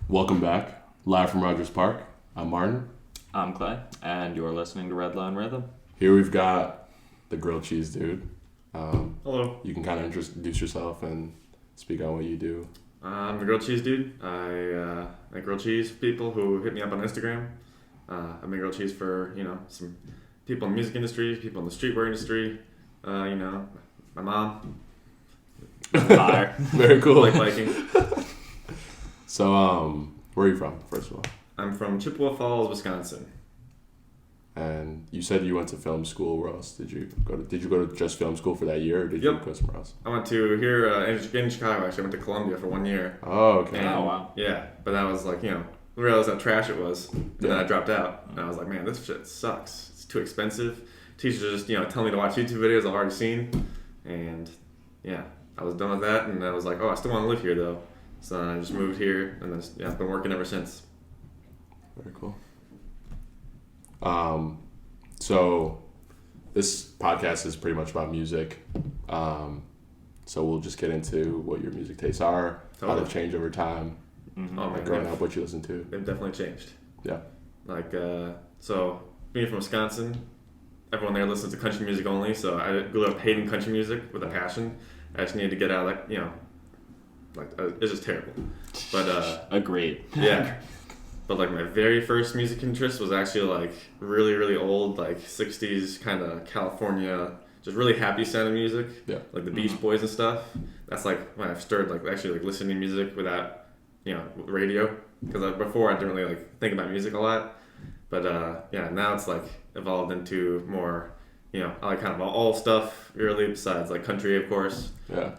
Welcome back, live from Rogers Park. I'm Martin. I'm Clay, and you're listening to Redline Rhythm. Here we've got the grilled cheese dude. Hello. You can kind of introduce yourself and speak on what you do. I'm the grilled cheese dude. I grill cheese for people who hit me up on Instagram. I've been grilled cheese for, some people in the music industry, people in the streetwear industry, my mom. Fire. Very cool. Like biking. So, where are you from, first of all? I'm from Chippewa Falls, Wisconsin. And you said you went to film school. Where else did you go to? Did you go to just film school for that year, or did you go somewhere else? I went to here in Chicago. Actually, I went to Columbia for 1 year. Oh, okay. And, Oh, wow. Yeah, but that was like, I realized how trash it was. And then I dropped out. And I was like, man, this shit sucks. It's too expensive. Teachers just, tell me to watch YouTube videos I've already seen. And, yeah, I was done with that. And I was like, oh, I still want to live here, though. So I just moved here. And then, I've been working ever since. Very cool. So this podcast is pretty much about music. So we'll just get into what your music tastes are, how they've changed over time. Mm-hmm. Oh, man. Growing up, what you listen to. They've definitely changed. Yeah. Like, so being from Wisconsin, everyone there listens to country music only. So I grew up hating country music with a passion. I just needed to get out of it's just terrible. But, Agreed. yeah. But like my very first music interest was actually like really, really old, like 60s kind of California, just really happy sounding music. Yeah. Like the Beach Boys and stuff. That's like when I started like actually like listening to music without, radio. Because before I didn't really like think about music a lot. But now it's like evolved into more, I like kind of all stuff really besides like country, of course. Yeah.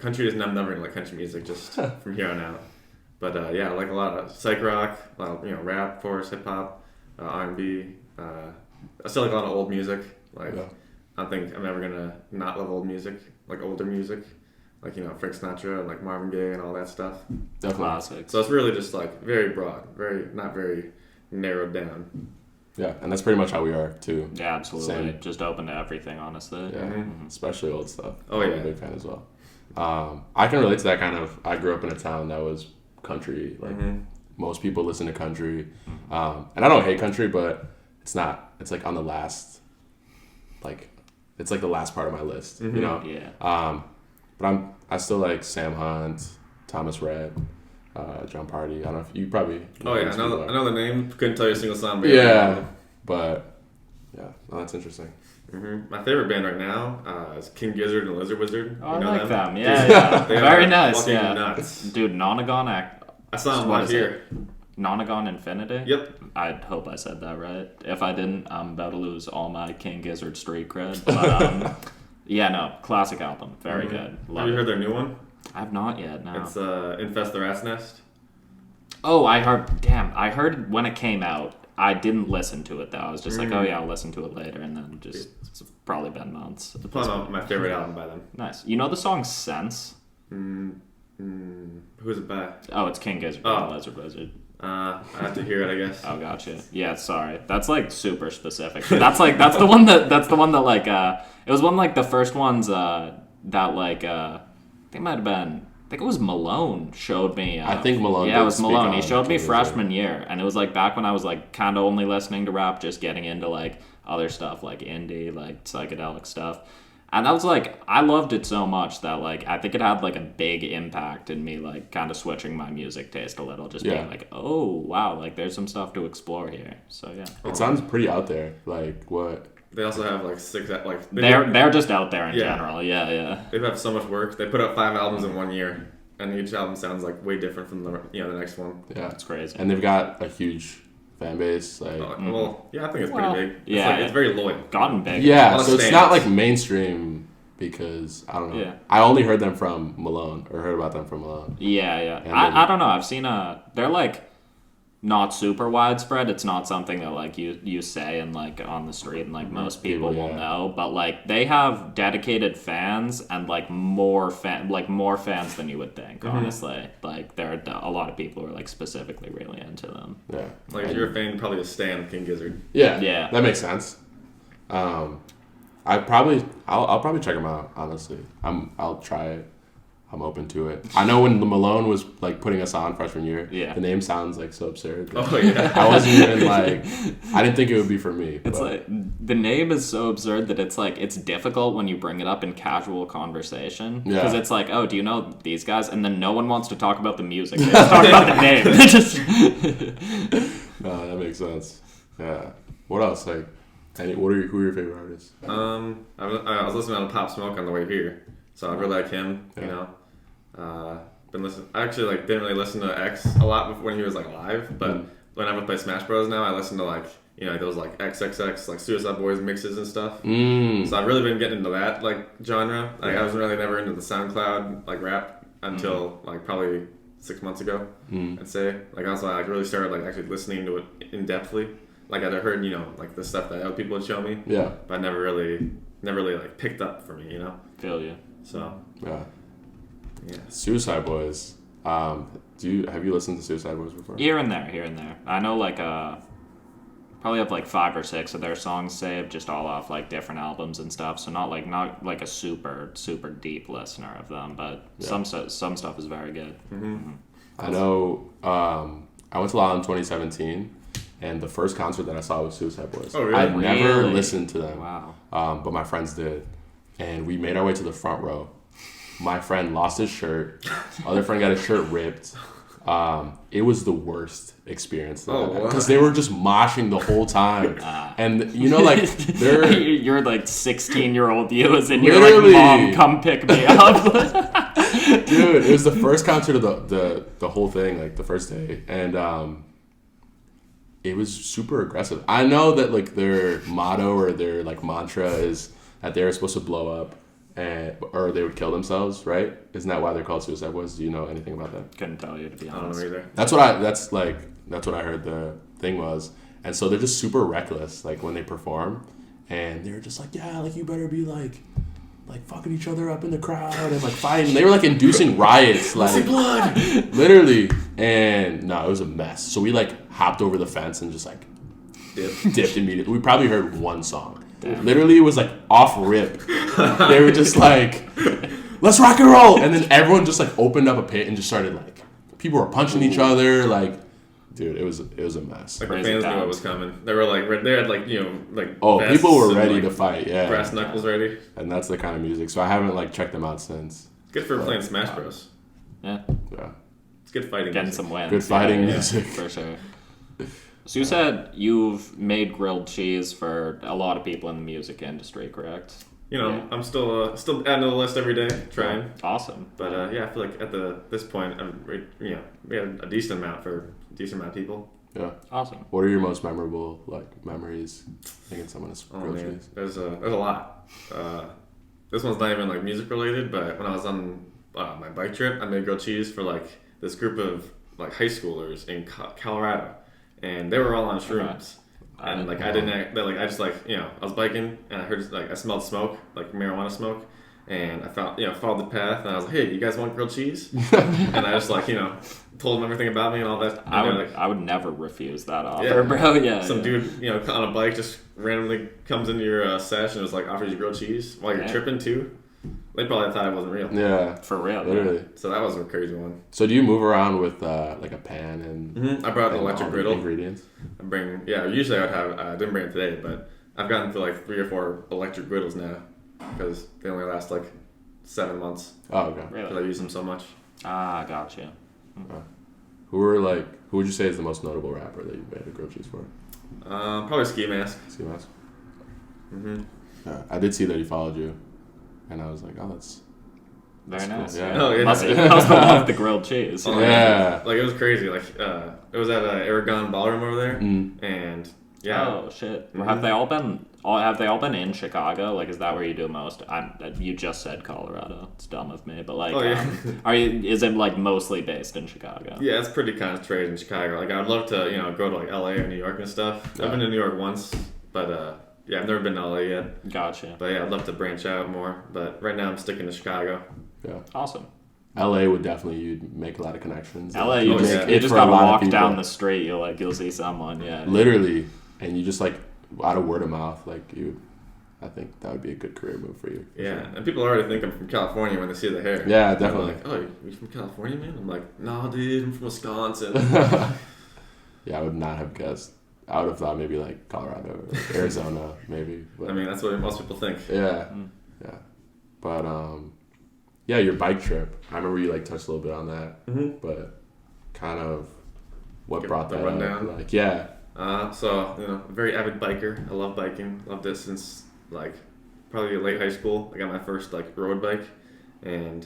Country is I'm never gonna like country music just from here on out. But I like a lot of psych rock, a lot of rap, of course, hip hop, R&B. I still like a lot of old music. Like I don't think I'm ever gonna not love old music, like older music, like Frank Sinatra and like Marvin Gaye and all that stuff. Definitely. Classics. So it's really just like very broad, not very narrowed down. Yeah, and that's pretty much how we are too. Yeah, absolutely. Same. Just open to everything, honestly. Yeah, especially old stuff. Oh, I'm yeah. a big fan as well. I can relate to that kind of. I grew up in a town that was country. Like most people listen to country, and I don't hate country, but it's not. It's like on the last, it's like the last part of my list. Yeah. But I still like Sam Hunt, Thomas Rhett, John Party. I don't know if you probably. Oh yeah, I know the name. Couldn't tell you a single song. But Yeah, but yeah, well, that's interesting. My favorite band right now is King Gizzard and Lizard Wizard. Oh, I know like them. Dude, Yeah. they Very are nice. fucking Yeah. nuts. Dude, Nonagon I saw them last year. Nonagon Infinity? Yep. I hope I said that right. If I didn't, I'm about to lose all my King Gizzard street cred. But, classic album. Very good. Love Have you it. heard their new one? I've not yet, no. It's Infest the Rat's Nest. Oh, I heard when it came out. I didn't listen to it, though. I was just like, oh, yeah, I'll listen to it later. And then it's probably been months. It's probably my favorite album by them. Nice. You know the song Sense? Who's it by? Oh, it's King Gizzard and Lizard Wizard. I have to hear it, I guess. Oh, gotcha. Yeah, sorry. That's like super specific. But that's the one that like it was one like the first ones that like I think it might have been. I think it was Malone showed me. I think Malone. Yeah, it was Malone. He showed me King freshman year, and it was like back when I was like kind of only listening to rap, just getting into like other stuff like indie, like psychedelic stuff. And that was like, I loved it so much that like, I think it had like a big impact in me, like kind of switching my music taste a little, just being like, oh wow, like there's some stuff to explore here. So yeah. It sounds pretty out there. Like what? They also have like six, like... They're just out there in general, yeah. They have so much work. They put out 5 albums in 1 year, and each album sounds like way different from the next one. Yeah. It's crazy. And they've got a huge fan base. Like, I think it's pretty big. It's very loyal. Gotten big. Yeah, so it's not like mainstream because, I don't know. Yeah. I only heard them from Malone, or heard about them from Malone. Yeah. I don't know. I've seen they're like not super widespread. It's not something that like you say and like on the street and like most people will know. But like they have dedicated fans and like more fans than you would think. Honestly, like there are a lot of people who are like specifically really into them. Yeah, like if you're a fan, probably a stan of King Gizzard. Yeah, that makes sense. I'll probably check them out. Honestly, I'll try it. I'm open to it. I know when Malone was like putting us on freshman year, Yeah. the name sounds like so absurd. Oh yeah. I wasn't even like, I didn't think it would be for me. It's but, like the name is so absurd that it's like it's difficult when you bring it up in casual conversation because it's like, oh, do you know these guys? And then no one wants to talk about the music. They just talk about the name. They just no, that makes sense. Yeah. What else? Like, who are your favorite artists? I was listening to Pop Smoke on the way here, so I really like him. Yeah. You know, been listening. I actually like didn't really listen to X a lot when he was like live, but whenever I play Smash Bros. Now, I listen to like those like XXX like Suicide Boys mixes and stuff. So I've really been getting into that like genre. Like I was really never into the SoundCloud like rap until like probably 6 months ago. I'd say like I was like really started like actually listening to it in depthly. Like I'd heard like the stuff that other people would show me. Yeah. But I never really like picked up for me. feel you. So Yeah. yeah. Suicide Boys. Have you listened to Suicide Boys before? Here and there. I know like probably have like 5 or 6 of their songs saved, just all off like different albums and stuff. So not like a super deep listener of them, but some stuff is very good. I know. I went to La La in 2017, and the first concert that I saw was Suicide Boys. Oh, really? I'd never Really? listened to them. Wow. But my friends did, and we made our way to the front row. My friend lost his shirt. Other friend got his shirt ripped. It was the worst experience because they were just moshing the whole time, and like they're you're like 16-year-old you is in your Literally. like mom come pick me up. dude. It was the first concert of the whole thing, like the first day, and it was super aggressive. I know that like their motto or their like mantra is that they're supposed to blow up. Or they would kill themselves, right? Isn't that why they're called Suicide Boys? Do you know anything about that? Couldn't tell you, to be I don't honest. know either. That's what I heard the thing was. And so they're just super reckless, like when they perform, and they're just like, yeah, like you better be like fucking each other up in the crowd and like fighting. They were like inducing riots, like blood, literally. And no, it was a mess. So we like hopped over the fence and just like dipped immediately. We probably heard one song. Damn. Literally, it was like off rip. They were just like, let's rock and roll. And then everyone just like opened up a pit and just started like, people were punching each other. Like, dude, it was a mess. like the Crazy fans knew times. what was coming. They were like they had like like vests People were and, ready like, to fight. Yeah. brass knuckles ready. And that's the kind of music. So I haven't like checked them out since. It's good for playing Smash Bros. Yeah, Yeah. It's good fighting. getting music. some wins. Good fighting Yeah, music. for sure. So you said you've made grilled cheese for a lot of people in the music industry, correct? Yeah. I'm still adding to the list every day, trying. Awesome. But I feel like at this point, we had a decent amount of people. Yeah. Awesome. What are your most memorable like memories thinking someone is Oh grilled man, cheese? there's a lot. This one's not even like music related, but when I was on my bike trip, I made grilled cheese for like this group of like high schoolers in Colorado, and they were all on shrooms. And like I didn't, I just like I was biking and I heard like I smelled smoke, like marijuana smoke, and I followed the path and I was like, hey, you guys want grilled cheese? And I just like told them everything about me and all that. And I would never refuse that offer, bro. Yeah. some dude on a bike just randomly comes into your sesh and was like offers you grilled cheese while you're tripping too. They probably thought it wasn't real. Yeah. For real. Literally. Yeah. So that was a crazy one. So do you move around with like a pan and I brought an and electric all the griddle. ingredients? Usually I would have, I didn't bring it today, but I've gotten to like 3 or 4 electric griddles now because they only last like 7 months Oh, okay. because I use them so much. Ah, gotcha. Who would you say is the most notable rapper that you've made a grilled cheese for? Probably Ski Mask. Ski Mask? Mm-hmm. Yeah, I did see that he followed you, and I was like, oh, that's Very nice. cool. Yeah. Oh, yeah. Must love the grilled cheese. Oh, Yeah. Like it was crazy. Like it was at Aragon Ballroom over there, and yeah. Oh shit! Have they all been in Chicago? Like, is that where you do most? You just said Colorado. It's dumb of me, but like, is it like mostly based in Chicago? Yeah, it's pretty concentrated in Chicago. Like I'd love to go to like LA or New York and stuff. Yeah. I've been to New York once, but I've never been to LA yet. Gotcha. But yeah, I'd love to branch out more. But right now I'm sticking to Chicago. Yeah. Awesome. LA would definitely, you'd make a lot of connections. LA, You'd you make just, it you just for a gotta lot of walk people. down the street. You'll see someone. Yeah. Literally, and you just like out of word of mouth, like you I think that would be a good career move for you. Yeah, and people already think I'm from California when they see the hair. Yeah, definitely. They're like, oh, you from California, man? I'm like, no, dude, I'm from Wisconsin. Yeah, I would not have guessed. I would have thought maybe like Colorado or like Arizona, maybe. But, I mean, that's what most people think. yeah, yeah. But yeah, your bike trip. I remember you like touched a little bit on that, but kind of what brought the that rundown. up? Like, yeah, So, a very avid biker. I love biking. Loved it since, like, probably late high school. I got my first, like, road bike, and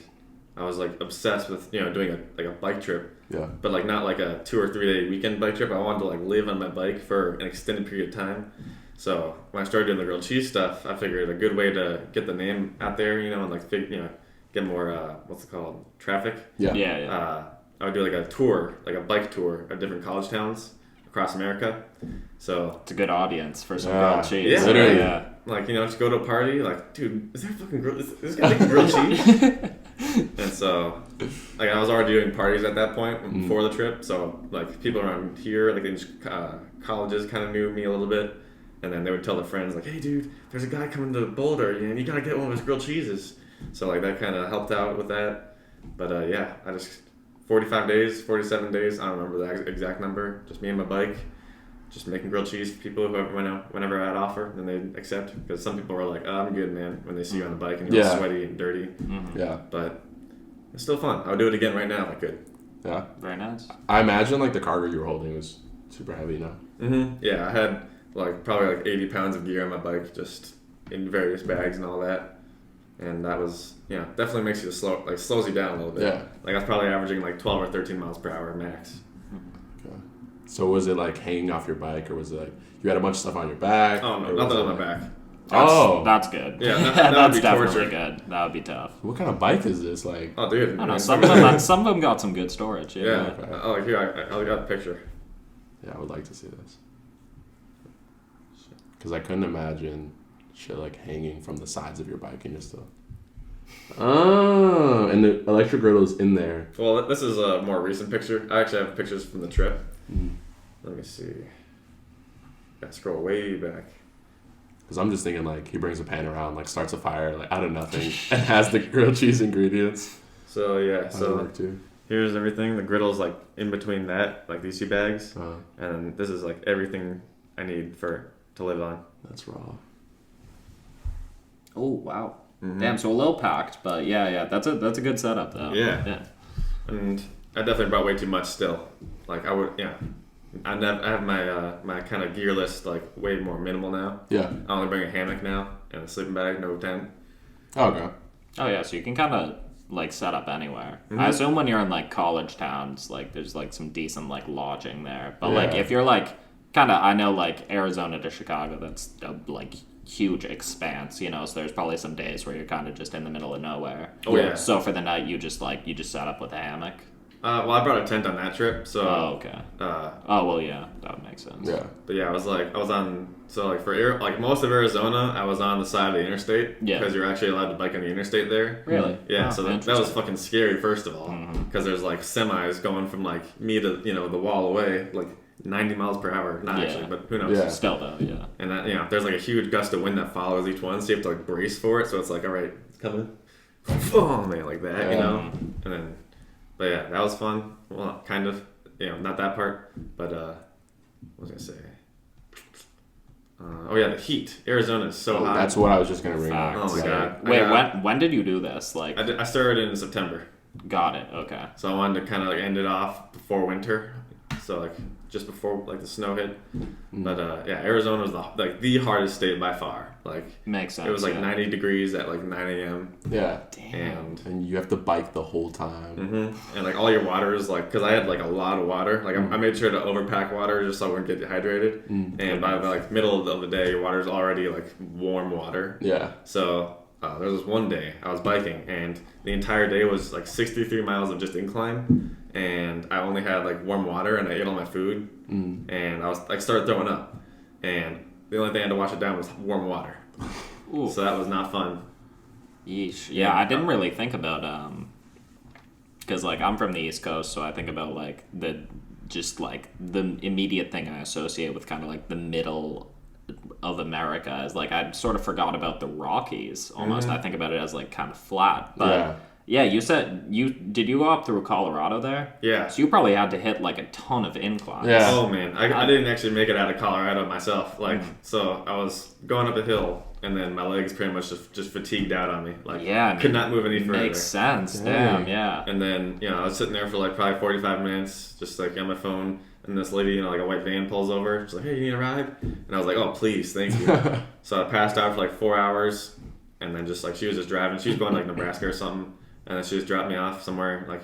I was, like, obsessed with, doing a bike trip. yeah, But, like, not like a 2 or 3 day weekend bike trip. I wanted to, like, live on my bike for an extended period of time. So, when I started doing the grilled cheese stuff, I figured a good way to get the name out there, and, like, get more, what's it called, traffic. yeah. I would do, like, a tour, like a bike tour of different college towns across America. So It's a good audience for some Yeah. grilled cheese. Yeah. Literally. Yeah. like, just go to a party, like, dude, is there fucking is this guy making grilled cheese? And so, like, I was already doing parties at that point before the trip. So, like, people around here, like, in colleges kind of knew me a little bit. And then they would tell their friends, like, hey, dude, there's a guy coming to Boulder, you gotta get one of his grilled cheeses. So, like, that kind of helped out with that. But, yeah, I just, 47 days, I don't remember the exact number, just me and my bike. Just making grilled cheese for people whenever I'd offer, and they'd accept. Because some people were like, "Oh, I'm good, man," when they see you on the bike and you're all sweaty and dirty. Yeah. But it's still fun. I would do it again right now if I could. Yeah. Very nice. I imagine like the cargo you were holding was super heavy, Yeah, I had probably 80 pounds of gear on my bike, just in various bags and all that. And that was definitely makes you slows you down a little bit. Yeah. Like I was probably averaging 12 or 13 miles per hour max. Okay. So was it like hanging off your bike, or was it like you had a bunch of stuff on your back? Oh no, or nothing was on it my like- back. That's good. Yeah, that would that's be definitely torture. good. That would be tough. What kind of bike is this? Like, Oh, dude. I don't know. Some of them got some good storage. Yeah. Okay. Oh, here I got a picture. yeah, I would like to see this. Because I couldn't imagine shit like hanging from the sides of your bike and just stuff. Oh, and the electric griddle is in there. Well, this is a more recent picture. I actually have pictures from the trip. Let me see. Gotta scroll way back. Because I'm just thinking like he brings a pan around, like starts a fire like out of nothing, and has the grilled cheese ingredients. So yeah, That would so work too. here's everything. The griddle's like in between that, like these two bags, Uh, and this is like everything I need to live on. that's raw. Oh wow. Damn, so a little packed, but yeah, that's a good setup though. Yeah. And I definitely brought way too much still. Like I have my kind of gear list like way more minimal now. Yeah. I only bring a hammock now and a sleeping bag, no tent. Oh, okay. Oh yeah, so you can kind of like set up anywhere. I assume when you're in like college towns, like there's like some decent like lodging there. But like Yeah. if you're like kind of, I know like Arizona to Chicago, that's a like huge expanse, so there's probably some days where you're kind of just in the middle of nowhere. Oh yeah. So for the night, you just set up with a hammock. Well, I brought a tent on that trip, so. Oh okay. Oh well, yeah, that would make sense. Yeah. But yeah, I was on. So like for most of Arizona, I was on the side of the interstate. Yeah. Because you're actually allowed to bike on the interstate there. Really? Yeah. Oh, So that was interesting. fucking scary. First of all, because there's like semis going from like me to the wall away, like 90 miles per hour. Not Yeah. actually, but who knows? Yeah. Still though, yeah. And that, there's like a huge gust of wind that follows each one, so you have to like brace for it. So it's like, all right, it's coming. Oh man, like that, And then, but yeah, that was fun. Well, kind of, not that part, but what was I gonna say? Oh yeah, the heat. Arizona is so hot. That's what I was just gonna bring Fact. up. Oh my god. Wait, when did you do this? Like, I started in September, got it. Okay. so I wanted to kind of like end it off before winter, so like just before like the snow hit. But yeah, Arizona was the hardest state by far. Like Makes sense. it was like yeah. 90 degrees at like 9 a.m. Yeah. Damn. And you have to bike the whole time. And like all your water is like, because I had like a lot of water. Like I made sure to overpack water just so I wouldn't get dehydrated. And by the like middle of the day, your water's already like warm water. Yeah. So there was this one day I was biking, and the entire day was like 63 miles of just incline, and I only had like warm water, and I ate all my food, and I was like started throwing up, and the only thing I had to wash it down was warm water. Ooh. So that was not fun. Yeesh. Yeah, I didn't really think about because like I'm from the East Coast, so I think about like the immediate thing I associate with kind of like the middle of America. As like I sort of forgot about the Rockies almost. I think about it as like kind of flat. But yeah, you said did you go up through Colorado there? Yeah. So you probably had to hit like a ton of inclines. Yeah. Oh man, I didn't actually make it out of Colorado myself. Like, so I was going up a hill, and then my legs pretty much just fatigued out on me. Like, could not move any further. Makes sense. Damn, yeah. And then I was sitting there for like probably 45 minutes, just like on my phone, and this lady, like a white van pulls over. She's like, "Hey, you need a ride?" And I was like, "Oh, please, thank you." So I passed out for like 4 hours, and then just like she was just driving. She was going like Nebraska or something. And then she just dropped me off somewhere, like,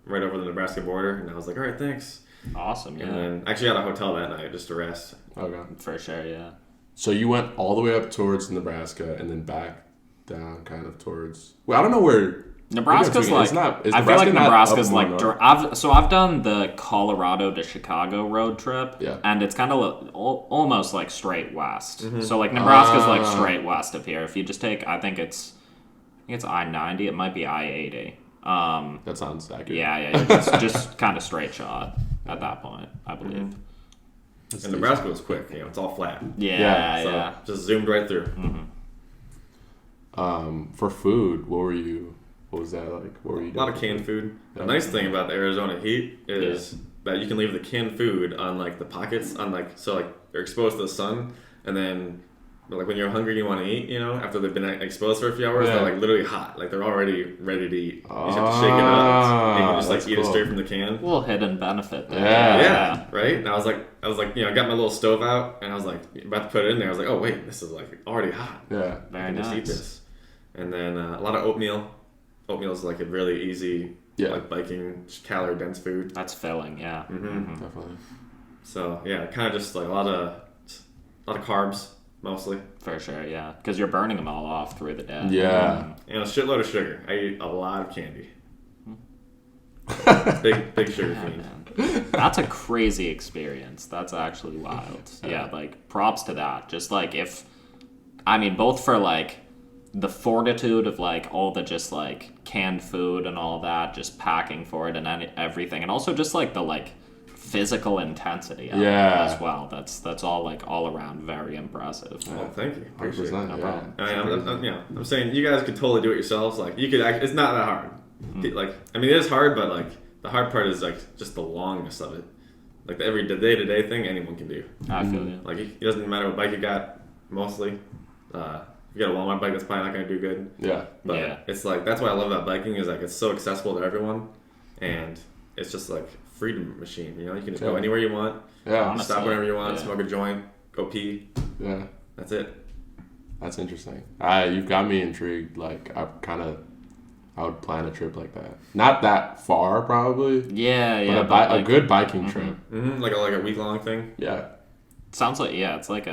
right over the Nebraska border. And I was like, all right, thanks. Awesome, yeah. And then I actually had a hotel that night just to rest. Okay. For sure, yeah. So you went all the way up towards Nebraska and then back down kind of towards... Well, I don't know where... Nebraska's like... I feel like Nebraska's like... I've done the Colorado to Chicago road trip. Yeah. And it's kind of almost like straight west. So like Nebraska's like straight west of here. If you just take... I think it's I-90. It might be I-80. That sounds accurate. Yeah. Just kind of straight shot at that point, I believe. And Nebraska was quick. It's all flat. Yeah. Just zoomed right through. For food, what was that like? What were you doing? A lot of canned food. The nice thing about the Arizona heat is that you can leave the canned food on like the pockets on like, so like they're exposed to the sun, and then like when you're hungry and you want to eat, after they've been exposed for a few hours, they're like literally hot. Like they're already ready to eat. You just have to shake it up. And you can just like eat it straight from the can. A little hidden benefit there. Yeah, right? And I was like, I got my little stove out, and I was like about to put it in there. I was like, oh wait, this is like already hot. Yeah. Very nice. Just eat this. And then a lot of oatmeal. Oatmeal is like a really easy, like biking, calorie dense food. That's filling, yeah. Definitely. So yeah, kind of just like a lot of carbs. Mostly. For sure, yeah. Because you're burning them all off through the day. Yeah. And a shitload of sugar. I eat a lot of candy. big sugar fiend. That's a crazy experience. That's actually wild. Yeah, like, props to that. Just, like, both for, like, the fortitude of, like, all the just, like, canned food and all that, just packing for it and everything. And also just, like, the, like, physical intensity of it as well. That's all like all around very impressive. Oh, thank you. Appreciate it. No problem. I'm saying you guys could totally do it yourselves. Like you could. It's not that hard. Like it is hard, but like the hard part is like just the longness of it. Like the day-to-day thing, anyone can do. I feel you. Like it doesn't matter what bike you got. Mostly, if you got a Walmart bike, that's probably not going to do good. Yeah. But it's like that's why I love about biking is like it's so accessible to everyone, and it's just like freedom machine. You can just go anywhere you want. Yeah. Honestly, stop whenever you want. Smoke a joint. Go pee. Yeah. That's it. That's interesting. You've got me intrigued. Like I would plan a trip like that. Not that far, probably. Yeah. But a good biking trip. Like a week-long thing. Yeah. Sounds like it's like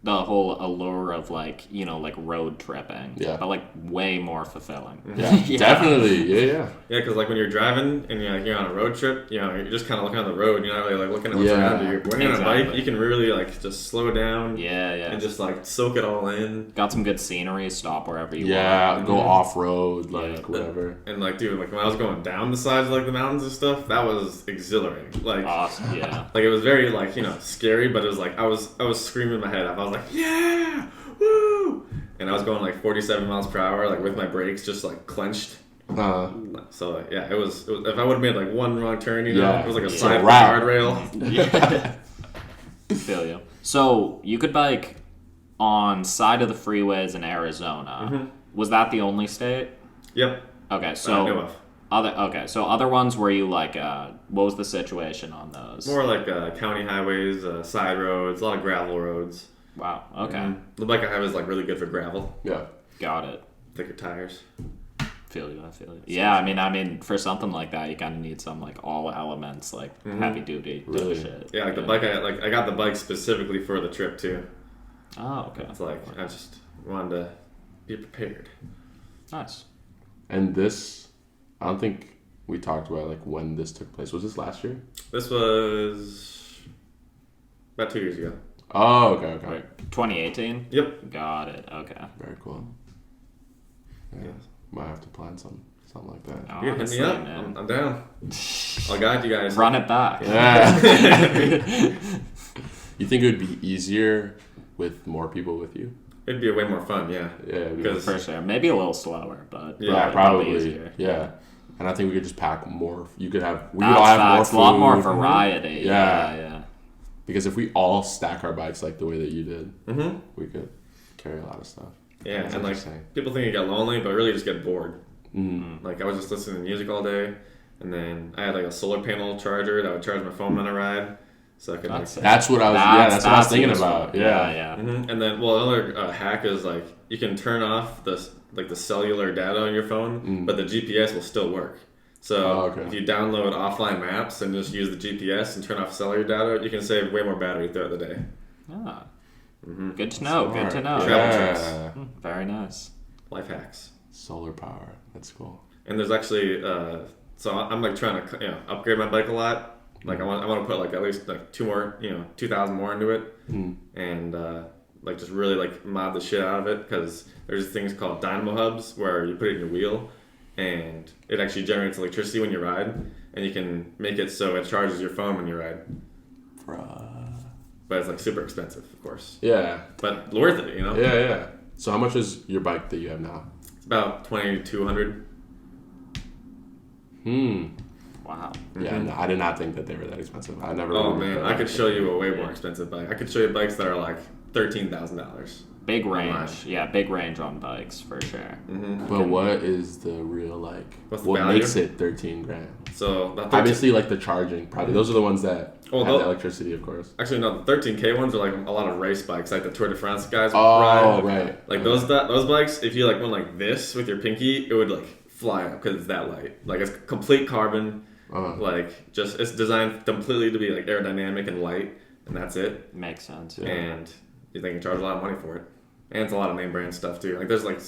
the whole allure of like like road tripping. Yeah. But like way more fulfilling. Yeah. Definitely. Yeah. Yeah, because like when you're driving and you're on a road trip, you're just kind of looking on the road. You're not really like looking at what's around you. When you're on a bike, you can really like just slow down. Yeah. And just like soak it all in. Got some good scenery. Stop wherever you want. Yeah. Go off road, like whatever. And like, dude, like when I was going down the sides of like the mountains and stuff, that was exhilarating. Like awesome. Yeah. Like it was very like scary, but it was like I was screaming my head off. I was like, yeah, woo! And I was going like 47 miles per hour, like with my brakes just like clenched. So yeah, it was. If I would have made like one wrong turn, it was like a side guardrail. Yeah. Feel you. So you could bike on side of the freeways in Arizona. Was that the only state? Yep. Okay, so other ones were you like what was the situation on those? More like county highways, side roads, a lot of gravel roads. Wow. Okay. The bike I have is like really good for gravel. Yeah. Got it. Thicker tires. I feel you. Yeah, I mean, for something like that, you kind of need some like all elements, like heavy duty shit. Yeah, like the bike. I got the bike specifically for the trip too. Oh, okay. It's like I just wanted to be prepared. Nice. And this, I don't think we talked about like when this took place. Was this last year? This was about 2 years ago. Oh, okay. Like 2018? Yep. Got it. Okay. Very cool. Yeah. Might have to plan something like that. Yeah, hit me up. I'm down. I'll guide you guys. Run it back. Yeah. You think it would be easier with more people with you. It'd be way more fun, yeah. Yeah, because For sure. Maybe a little slower, but Yeah, probably. easier. Yeah. And I think we could just pack more. We could all have That's more a lot more food. variety. Yeah. Because if we all stack our bikes like the way that you did, mm-hmm. we could carry a lot of stuff. Yeah, That's and like interesting. people think you get lonely, but really just get bored. Mm. Like I was just listening to music all day, and then I had like a solar panel charger that would charge my phone on a ride, so I could. That's what I was. That's what I was thinking useful. about. Yeah. Mm-hmm. And then, another hack is like you can turn off the cellular data on your phone, but the GPS will still work. So if you download offline maps and just use the GPS and turn off cellular data, you can save way more battery throughout the day. Ah. Mm-hmm. Good to know. Smart. Good to know. Travel tricks. Very nice. Life hacks. Solar power. That's cool. And there's actually, so I'm like trying to upgrade my bike a lot. Like I want to put like at least like 2,000 more into it, and like just really like mod the shit out of it, because there's things called dynamo hubs where you put it in your wheel, and it actually generates electricity when you ride, and you can make it so it charges your phone when you ride. But it's like super expensive, of course. Yeah. But worth it, Yeah. So how much is your bike that you have now? It's about $2,200. Wow. Yeah, no, I did not think that they were that expensive. I never. Oh man, I could show you a way more expensive bike. I could show you bikes that are like $13,000. Big range. Yeah, big range on bikes for sure. Mm-hmm. But what is the real like? What's the what value? makes it 13 grand? So Obviously, like the charging, probably those are the ones that have the electricity, of course. Actually, no, the 13K ones are like a lot of race bikes, like the Tour de France guys Oh, ride. right. Like those bikes, if you like went like this with your pinky, it would like fly up because it's that light. Like it's complete carbon. Like just it's designed completely to be like aerodynamic and light, and that's it. Makes sense. Yeah. And you think you charge a lot of money for it. And it's a lot of name brand stuff too. Like there's like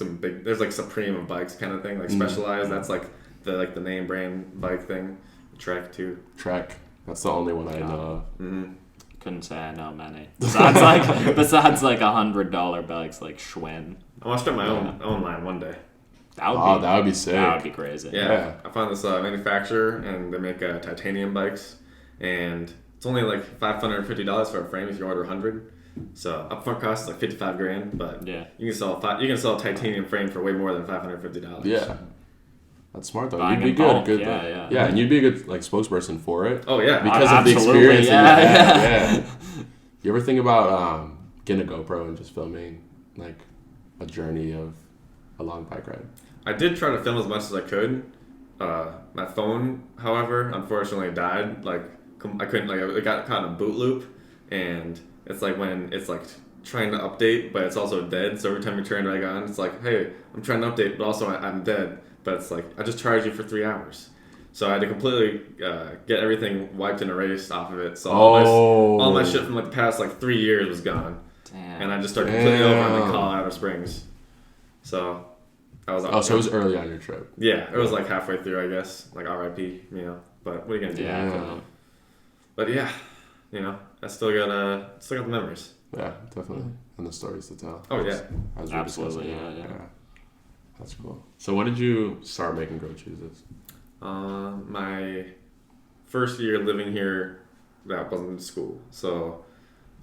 there's like Supreme of bikes kind of thing, like Specialized. That's like the name brand bike thing. Trek too. Trek. That's the only one I know of. Mm-hmm. Couldn't say I know many. Besides like $100 bikes like Schwinn. I want to start my own line one day. That would be sick. That would be crazy. Yeah. I found this manufacturer, and they make titanium bikes, and it's only like $550 for a frame if you order 100. So upfront cost is like $55,000, but Yeah. you can sell a titanium frame for way more than $550. Yeah. That's smart though. Buying You'd be in bulk, good. yeah. And you'd be a good like spokesperson for it. Oh yeah, Because of the Absolutely, experience that you yeah. had. Yeah. You ever think about getting a GoPro and just filming like a journey of a long bike ride? I did try to film as much as I could. My phone, however, unfortunately died. Like I couldn't it got caught in a boot loop, and it's like when it's like trying to update, but it's also dead. So every time you turn it back on, it's like, hey, I'm trying to update, but also I'm dead. But it's like I just charged you for 3 hours, so I had to completely get everything wiped and erased off of it. So all my shit from like the past like 3 years was gone, Damn. and I just started completely over in like Colorado Springs. So I was. So it was early on your trip. Yeah, it was like halfway through, I guess. Like R.I.P. But what are you gonna do? Yeah. But yeah, I still got the memories. Yeah, definitely. And the stories to tell. Oh yeah. As we were Absolutely, discussing. yeah. That's cool. So when did you start making grilled cheeses? My first year living here, that wasn't in school. So,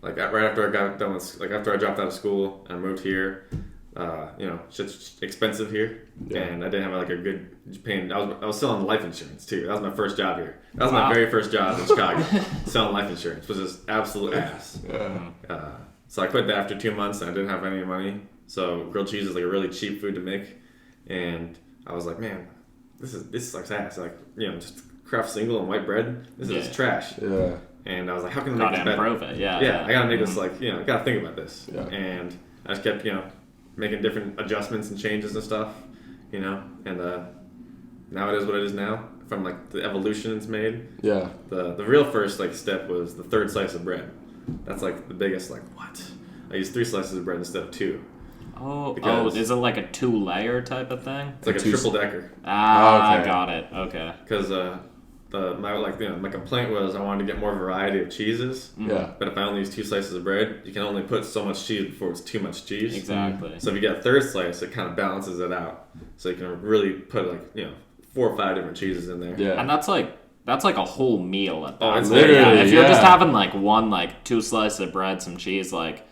like right after I got done with, like after I dropped out of school and I moved here, shit's expensive here, and I didn't have like a good paying. I was selling life insurance too. That was my first job here. That was my very first job in Chicago, selling life insurance, which is absolute ass. Yeah. So I quit that after 2 months, and I didn't have any money. So grilled cheese is like a really cheap food to make, and I was like, man, this sucks ass. Like just Kraft single and white bread. This is trash. Yeah. And I was like, how can I make this better? Improve it. Yeah. Yeah, I gotta make this like I gotta think about this. Yeah. And I just kept making different adjustments and changes and stuff, and now it is what it is now. From like the evolution it's made. Yeah. The real first like step was the third slice of bread. That's like the biggest what? I used 3 slices of bread instead of 2. Oh, is it like a 2-layer type of thing? It's like a triple decker. Ah, Okay. got it. Okay. Because my complaint was I wanted to get more variety of cheeses. Yeah. But if I only use 2 slices of bread, you can only put so much cheese before it's too much cheese. Exactly. So if you get a third slice, it kind of balances it out. So you can really put 4 or 5 different cheeses in there. Yeah. And that's like a whole meal at that. Oh, it's point. literally, If you're just yeah. having like 2 slices of bread, some cheese, like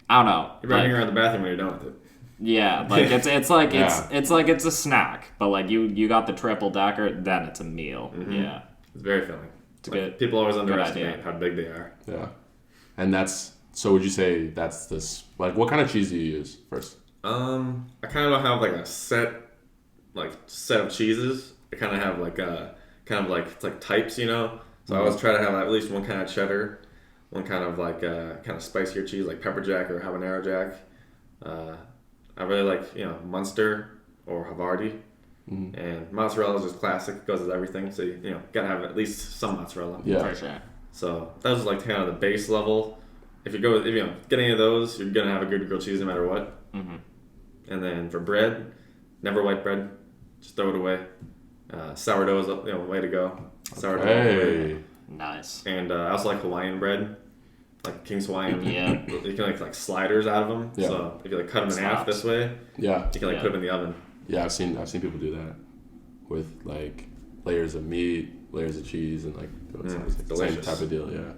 I don't know. You're running around the bathroom when you're done with it. Yeah, like it's like Yeah. it's like it's a snack, but like you got the triple decker, then it's a meal. Yeah, It's very filling. it's good. People always idea. underestimate how big they are. Yeah. And so would you say that's this, like, what kind of cheese do you use first? I kind of don't have like a set of cheeses. I kind of have like it's like types, you know. So I always try to have at least one kind of cheddar, one kind of like kind of spicier cheese like pepper jack or habanero jack. I really like Munster or Havarti, and mozzarella is just classic. It goes with everything, so you gotta have at least some mozzarella. Yeah. For sure. So that was like kind of the base level. If you go with get any of those, you're gonna have a good grilled cheese no matter what. Mm-hmm. And then for bread, never white bread, just throw it away. Sourdough is way to go. Sourdough. Hey. Nice. And I also like Hawaiian bread, like King's Hawaiian. Yeah. You can like sliders out of them. Yeah. So if you like cut them in half Slaps. this way, Yeah. you can like put them in the oven. Yeah, I've seen people do that with like layers of meat, layers of cheese, and like it's same delicious. type of deal. Yeah.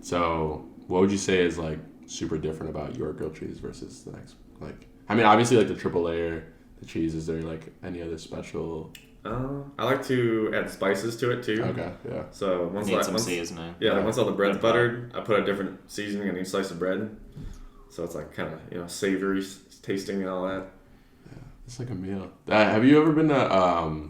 So, what would you say is like super different about your grilled cheese versus the next? Like, I mean, obviously, like the triple layer, the cheese. Is there like any other special? I like to add spices to it too. Okay. Yeah. So Need some seasoning. like once all the bread's Good point. buttered, I put a different seasoning on each slice of bread. So it's like kind of savory tasting and all that. It's like a meal. Have you ever been to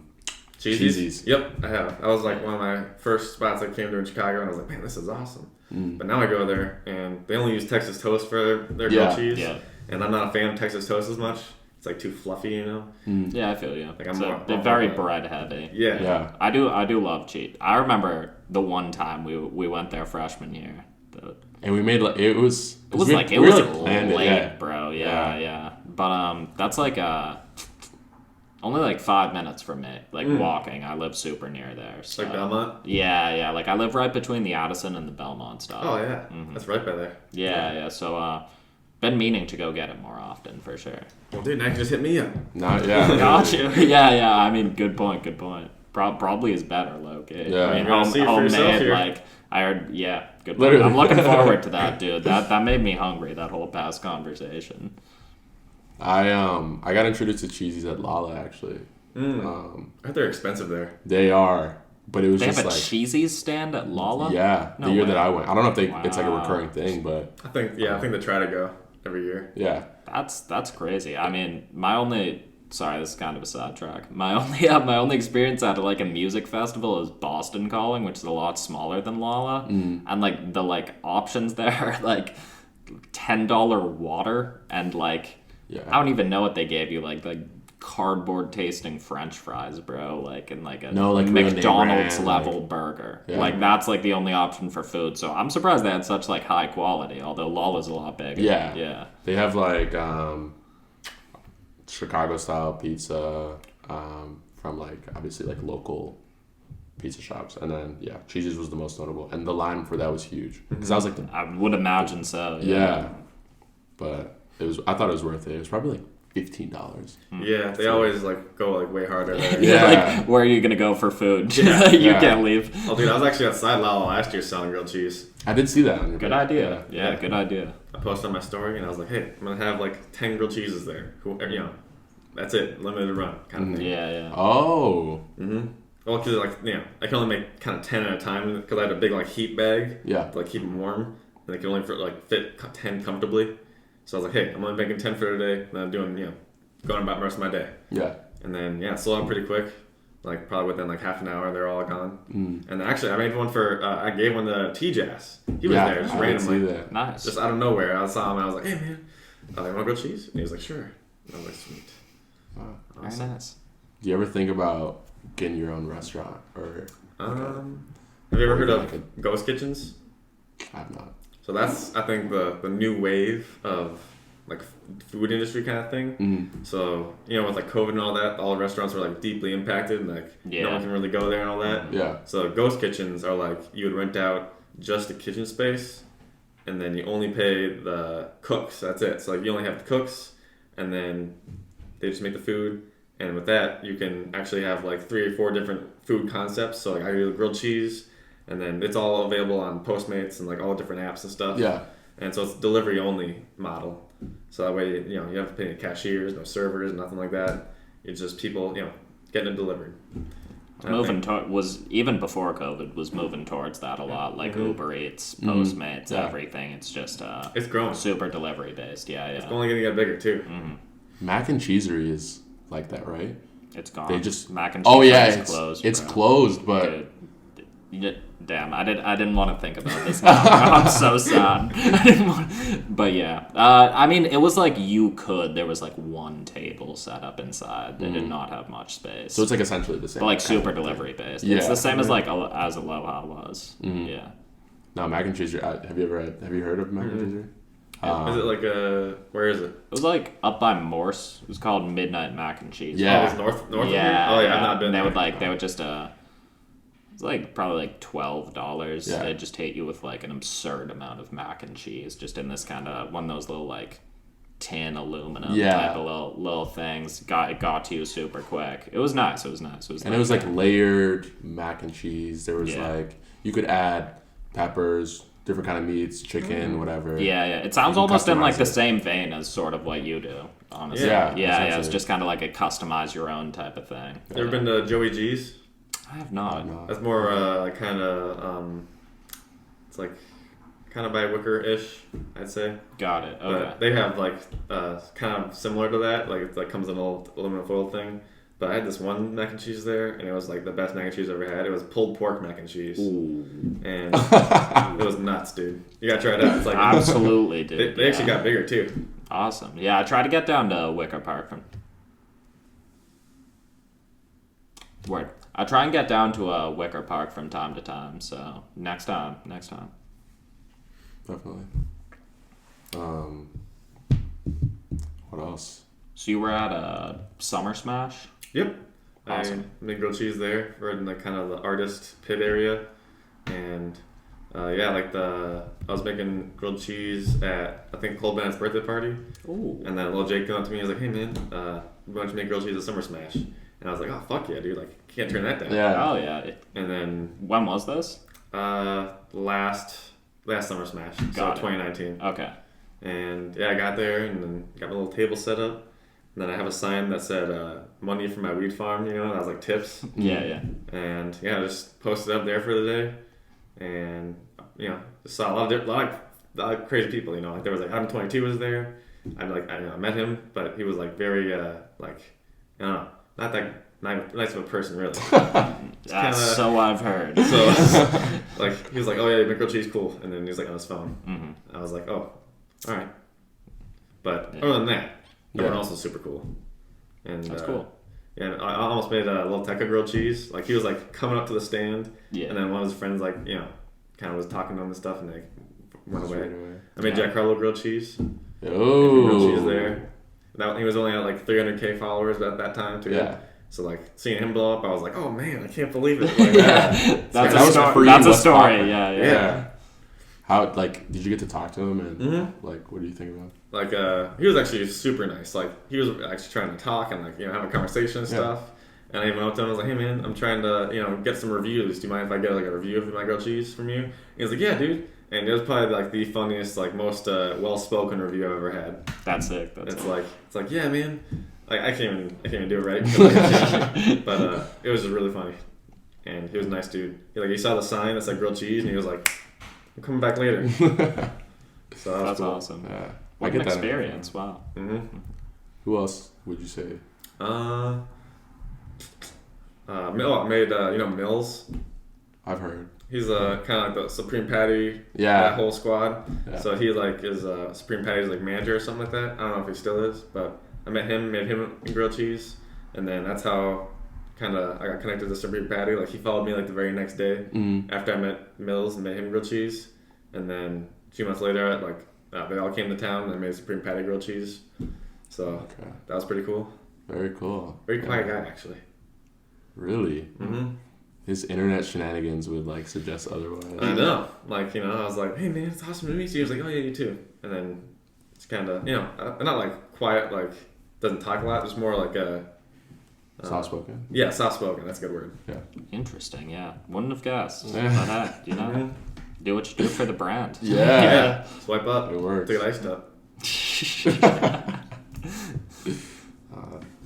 Cheesy's? Yep, I have. That was like one of my first spots I came to in Chicago, and I was like, man, this is awesome. But now I go there, and they only use Texas toast for their grilled cheese. Yeah. And I'm not a fan of Texas toast as much. It's like too fluffy, Yeah, I feel you. Like, I'm So more- they're very bread heavy. Yeah. Yeah. I do love cheese. I remember the one time we went there freshman year. And we made like it was It we was like planned late, it, yeah. bro. Yeah. But that's like only like 5 minutes from me. Like walking. I live super near there. So. Like Belmont? Yeah. Like I live right between the Addison and the Belmont stop. Oh, yeah. That's right by there. Yeah. So been meaning to go get it more often for sure. Well, dude, now you can just hit me up. Yeah. Got you. Yeah. I mean, good point. Probably is better, low-key. Yeah. I mean, You're gonna see it for yourself homemade, here. like, I heard, yeah, good point. Literally. I'm looking forward to that, dude. That made me hungry, that whole past conversation. I got introduced to Cheesy's at Lala actually. I heard they're expensive there. They are, but it was They just have a like Cheesy's stand at Lala? yeah, No the year way. that I went. I don't know if it's like a Wow. recurring thing, but I think they try to go every year. yeah. That's crazy. I mean, sorry, this is kind of a sidetrack. My only experience at like a music festival is Boston Calling, which is a lot smaller than Lala, and like the like options there are like $10 water and like Yeah. I don't even know what they gave you, like cardboard tasting French fries, bro, like in like a No, like when they McDonald's ran, level like- burger. Yeah. Like that's like the only option for food. So I'm surprised they had such like high quality. Although Lala's a lot bigger. Yeah. Yeah. They have like Chicago style pizza from like obviously like local pizza shops, and then yeah, Cheesy's was the most notable, and the line for that was huge because I was like I would imagine so. yeah, but I thought it was worth it. It was probably like $15. Yeah, they always like go like way harder there. Yeah. Like, where are you gonna go for food? Yeah. You Yeah. can't leave. Oh, dude, I was actually outside Lala last year selling grilled cheese. I did see that on your Good page. idea. Yeah, good idea. I posted on my story and I was like, hey, I'm gonna have like 10 grilled cheeses there. That's it, limited run kind of thing. Yeah. Oh. Well, because I can only make kind of 10 at a time because I had a big like heat bag Yeah. to like keep them warm, and they can only fit 10 comfortably. So I was like, hey, I'm only making 10 for today, and I'm doing going about the rest of my day. Yeah. And then sold out pretty quick, like probably within like half an hour they're all gone. And actually I made one for I gave one to T-Jazz. He was there just I did see randomly, that. Nice. just out of nowhere. I saw him and I was like, hey man, you want grilled cheese? And he was like, sure. And I was like, sweet. Very nice. Do you ever think about getting your own restaurant or? Have you ever heard Like of ghost kitchens? I have not. So that's I think the new wave of like food industry kind of thing. So with like COVID and all that, all the restaurants were like deeply impacted, and like no one can really go there and all that. Yeah. So ghost kitchens are like you would rent out just the kitchen space, and then you only pay the cooks. That's it. So like you only have the cooks, and then they just make the food. And with that, you can actually have like 3 or 4 different food concepts. So like I do grilled cheese, and then it's all available on Postmates and like all the different apps and stuff. Yeah. and so it's delivery only model. So that way, you know, you don't have to pay any cashiers, no servers, nothing like that. It's just people, you know, getting it delivered. Moving was even before COVID was moving towards that a lot, like Uber Eats, Postmates, everything. It's just it's growing, super delivery based. Yeah, it's only gonna get bigger too. Mac and Cheesery is like that, right? It's gone. They just Mac and Cheesery is closed. It's closed, but damn, I didn't want to think about this now. I'm so sad. But yeah, I mean, it was like there was like one table set up inside. They did not have much space. So it's like essentially the same. But like super delivery based. Yeah. It's the same as like as Aloha was. Yeah. No, Mac and Cheesery. Have you heard of Mac and Cheesery? Is it like where is it? It was like up by Morse. It was called Midnight Mac and Cheese. Yeah. Oh, it's north of here? Yeah. Oh yeah, I've not been there. They would just it's like probably like $12. Yeah. They'd just hit you with like an absurd amount of mac and cheese, just in this kind of one of those little like tin aluminum type of little things. It got to you super quick. It was nice. It was like layered mac and cheese. There was like you could add peppers, different kind of meats, chicken, whatever. Yeah. It sounds almost in like the same vein as sort of what you do, honestly. Yeah. It's just kind of like a customize your own type of thing. You ever been to Joey G's? I have not. That's more kind of it's like kind of by Wicker-ish, I'd say. Got it. Okay. But they have like kind of similar to that, like it like comes in an old aluminum foil thing. But I had this one mac and cheese there, and it was like the best mac and cheese I ever had. It was pulled pork mac and cheese, and it was nuts, dude. You gotta try it out. It's like absolutely, dude. They actually got bigger too. Awesome. Yeah, I try to get down to Wicker Park from. Word. I try and get down to Wicker Park from time to time. So next time. Definitely. What else? So you were at Summer Smash? Yep. Awesome. I made grilled cheese there. We're in like kind of the artist pit area, and I was making grilled cheese at I think Cole Bennett's birthday party. Ooh. And then little Jake came up to me and was like, "Hey man, why don't you make grilled cheese at Summer Smash?" And I was like, "Oh fuck yeah, dude! Like can't turn that down." Yeah. Oh yeah. And then when was this? Last Summer Smash, so 2019. Okay. And yeah, I got there and then got my little table set up. And then I have a sign that said money for my weed farm, you know, and I was like tips. Yeah. And yeah, I just posted up there for the day. And, you know, just saw a lot of crazy people, you know. Like there was like Adam 22 was there. I met him, but he was like very, like, I don't know, not that nice of a person, really. So I've heard. So, like, he was like, "Oh yeah, grilled cheese, cool." And then he was like on his phone. Mm-hmm. I was like, "Oh, all right." But other than that, everyone else was super cool. And that's cool. Yeah, I almost made a little Tekka grilled cheese. Like he was like coming up to the stand, and then one of his friends like kind of was talking to him and stuff, and they went away. I made Jack Harlow grilled cheese. Oh, grilled cheese there. He was only at like 300K followers at that time too. Yeah. So like seeing him blow up, I was like, "Oh man, I can't believe it!" Like, that's a story. Yeah. How did you get to talk to him and like what do you think about him? Like he was actually super nice. Like he was actually trying to talk and like have a conversation and stuff. And I even went up to him and was like, "Hey man, I'm trying to get some reviews. Do you mind if I get like a review of my grilled cheese from you?" And he was like, "Yeah, dude." And it was probably like the funniest, like most well-spoken review I've ever had. That's sick. It's like yeah, man. Like I can't even do it right. But it was just really funny, and he was a nice dude. He saw the sign that said grilled cheese, and he was like, "I'm coming back later." So that's cool. Awesome. Yeah, what an experience! Wow. Mm-hmm. Who else would you say? I made Mills. I've heard. He's kind of like the Supreme Patty. Yeah. That whole squad. Yeah. So he like is Supreme Patty's like manager or something like that. I don't know if he still is, but I met him, made him grilled cheese, and then that's how I got connected to Supreme Patty. Like he followed me like the very next day after I met Mills and made him grilled cheese, and then 2 months later, they all came to town and I made Supreme Patty grilled cheese. So that was pretty cool. Very cool. Very quiet guy actually. Really? Mm-hmm. His internet shenanigans would suggest otherwise. I know. I was like, "Hey man, it's awesome to meet you." He was like, "Oh yeah, you too." And then it's kind of not like quiet, like doesn't talk a lot. Just more like a soft spoken. Yeah, soft spoken. That's a good word. Yeah. Interesting. Yeah, wouldn't have guessed. Yeah. But do what you do for the brand. Yeah. Swipe up. It works. Take an ice up.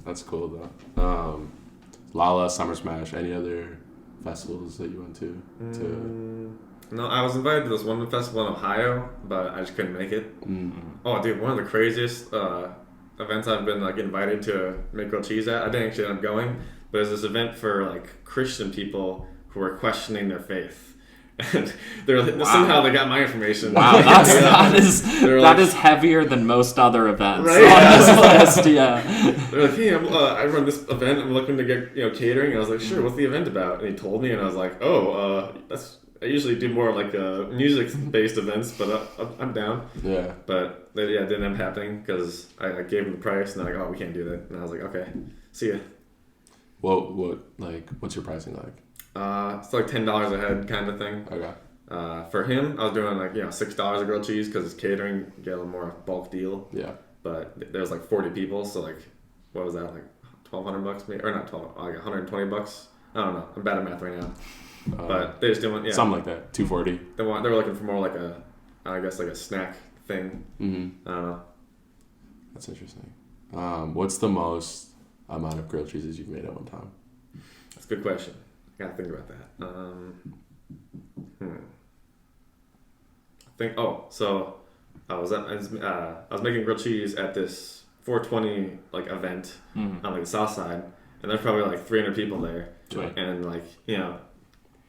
That's cool though. Lala, Summer Smash, any other festivals that you went to? No, I was invited to this one festival in Ohio, but I just couldn't make it. Oh, dude, one of the craziest events I've been like invited to make grilled cheese at. I didn't actually end up going, but it was this event for like Christian people who were questioning their faith. And somehow they got my information. Wow, that is heavier than most other events right? on this list. Yeah. They're like, hey, I run this event. I'm looking to get catering. And I was like, sure. What's the event about? And he told me, and I was like, I usually do more like music-based events, but I'm down. Yeah. But it didn't end up happening because I gave them the price, and they're like, oh, we can't do that. And I was like, okay, see ya. What's your pricing like? It's like $10 a head kind of thing. Okay. For him, I was doing like $6 a grilled cheese because it's catering, you get a little more bulk deal. Yeah. But there was like 40 people, so like, what was that, like $1,200 maybe, or not 12, like $120? I don't know. I'm bad at math right now. But they just didn't something like that. $240. They were looking for more like a snack thing. Mm-hmm. I don't know. That's interesting. What's the most amount of grilled cheeses you've made at one time? That's a good question. I gotta think about that. I think. Oh, so I was making grilled cheese at this 420 like event on like the south side, and there's probably like 300 people there, and like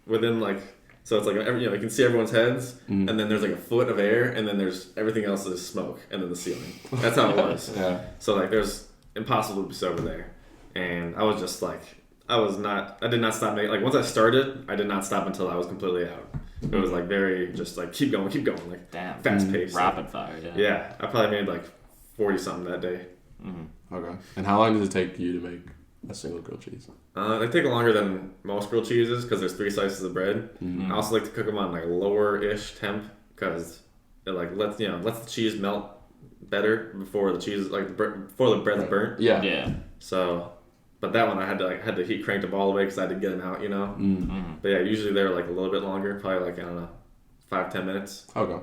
within like. So it's like you can see everyone's heads, and then there's like a foot of air, and then there's everything else is smoke, and then the ceiling. That's how it was. Yeah. So like there's impossible to be sober there, and I was just like, I did not stop making, like once I started, I did not stop until I was completely out. It was like very just like keep going, like fast paced, rapid fire. Yeah. Yeah, I probably made like 40 something that day. Okay. And how long does it take you to make a single grilled cheese? They take longer than most grilled cheeses because there's 3 slices of bread. I also like to cook them on like lower-ish temp because it like lets the cheese melt better before the cheese before the bread's burnt. Yeah. Yeah. So, but that one I had to heat cranked up all the way because I had to get them out. But yeah, usually they're like a little bit longer, probably like I don't know, 5-10 minutes. Okay.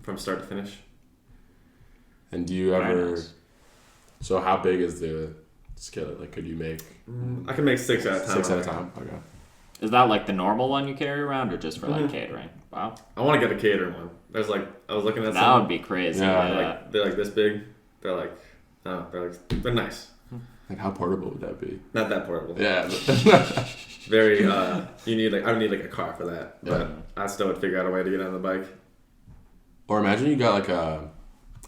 From start to finish. And do you ever? Nice. So how big is the skillet? Like, could you make? I can make 6 at a time. 6 at a time. Okay. Is that like the normal one you carry around, or just for like catering? Wow. I want to get a catering one. There's like I was looking at. That would be crazy. Yeah. They're like this big. They're like, they're nice. Like how portable would that be? Not that portable. Yeah. Very. I would need like a car for that, but I still would figure out a way to get on the bike. Or imagine you got like a